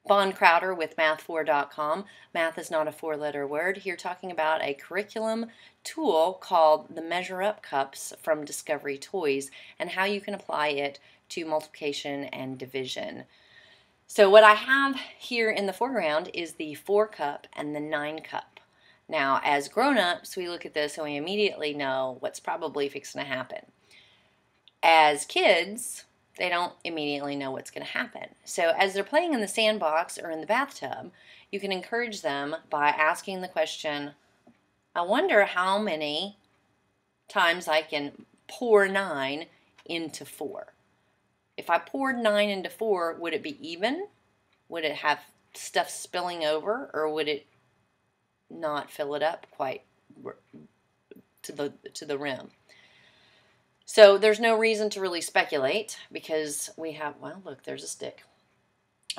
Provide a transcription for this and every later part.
Bon Crowder with math4.com. Math is not a four-letter word. Here talking about a curriculum tool called the Measure Up Cups from Discovery Toys and how you can apply it to multiplication and division. So what I have here in the foreground is the 4 cup and the 9 cup. Now, as grown-ups, we look at this and we immediately know what's probably fixing to happen. As kids, they don't immediately know what's going to happen. So as they're playing in the sandbox or in the bathtub, you can encourage them by asking the question, I wonder how many times I can pour 9 into 4. If I poured 9 into 4, would it be even? Would it have stuff spilling over, or would it not fill it up quite to the rim? So there's no reason to really speculate because we have, well, look, there's a stick.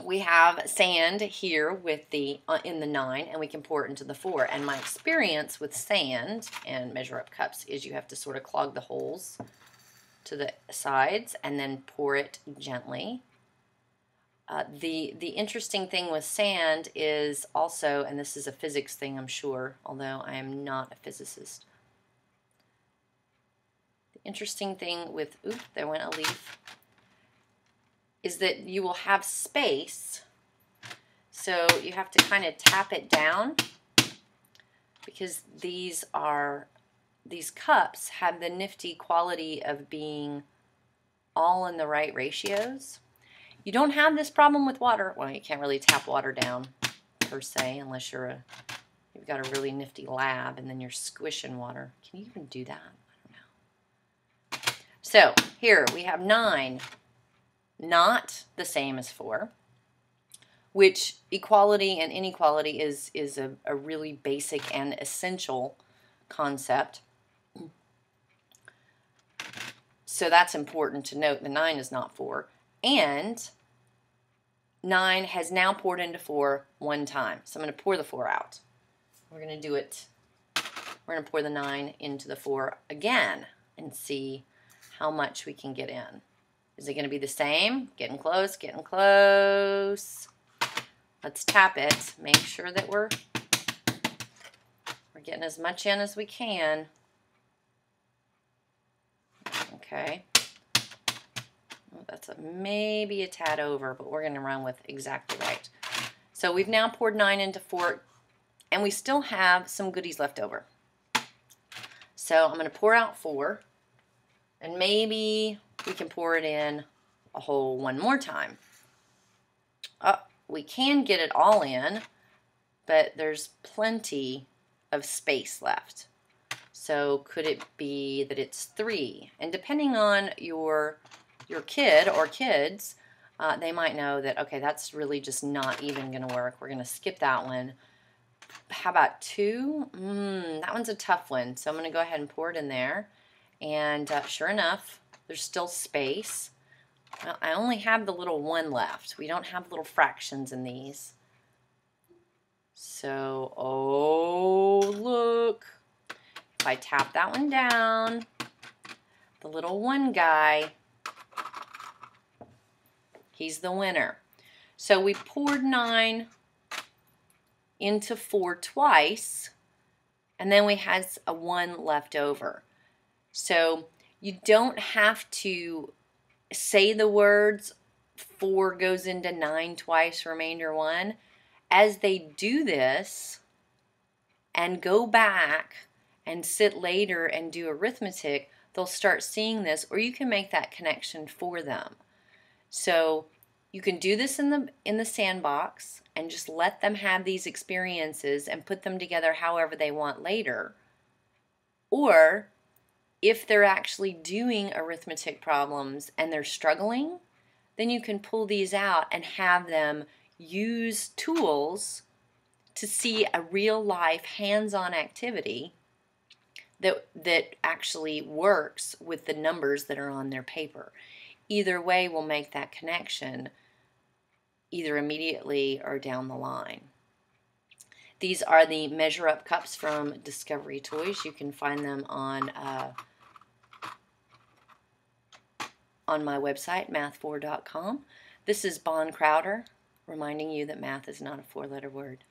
We have sand here with the in the 9, and we can pour it into the 4. And my experience with sand and Measure Up cups is you have to sort of clog the holes to the sides and then pour it gently. The interesting thing with sand is also, and this is a physics thing, I'm sure, although I am not a physicist. Interesting thing with, oops, there went a leaf, is that you will have space, so you have to kind of tap it down because these cups have the nifty quality of being all in the right ratios. You don't have this problem with water. Well, you can't really tap water down per se unless you've got a really nifty lab and then you're squishing water. Can you even do that? So here we have 9, not the same as 4, which equality and inequality is a really basic and essential concept. So that's important to note. The 9 is not 4. And 9 has now poured into 4 one time. So I'm going to pour the 4 out. We're going to do it. We're going to pour the 9 into the 4 again and see how much we can get in. Is it going to be the same? Getting close, getting close. Let's tap it. Make sure that we're getting as much in as we can. Okay. Well, that's maybe a tad over, but we're going to run with exactly right. So we've now poured 9 into 4, and we still have some goodies left over. So I'm going to pour out 4. And maybe we can pour it in a whole one more time. We can get it all in, but there's plenty of space left. So could it be that it's 3? And depending on your kid or kids, they might know that, okay, that's really just not even going to work. We're going to skip that one. How about 2? That one's a tough one. So I'm going to go ahead and pour it in there. And sure enough, there's still space. Well, I only have the little 1 left. We don't have little fractions in these. So, oh, look. If I tap that one down, the little 1 guy, he's the winner. So we poured 9 into 4 twice, and then we had a 1 left over. So you don't have to say the words 4 goes into 9 twice, remainder 1. As they do this and go back and sit later and do arithmetic, they'll start seeing this, or you can make that connection for them. So you can do this in the sandbox and just let them have these experiences and put them together however they want later. Or if they're actually doing arithmetic problems and they're struggling, then you can pull these out and have them use tools to see a real life hands-on activity that actually works with the numbers that are on their paper. Either way will make that connection either immediately or down the line. These are the Measure Up cups from Discovery Toys. You can find them on my website, math4.com. This is Bon Crowder reminding you that math is not a four-letter word.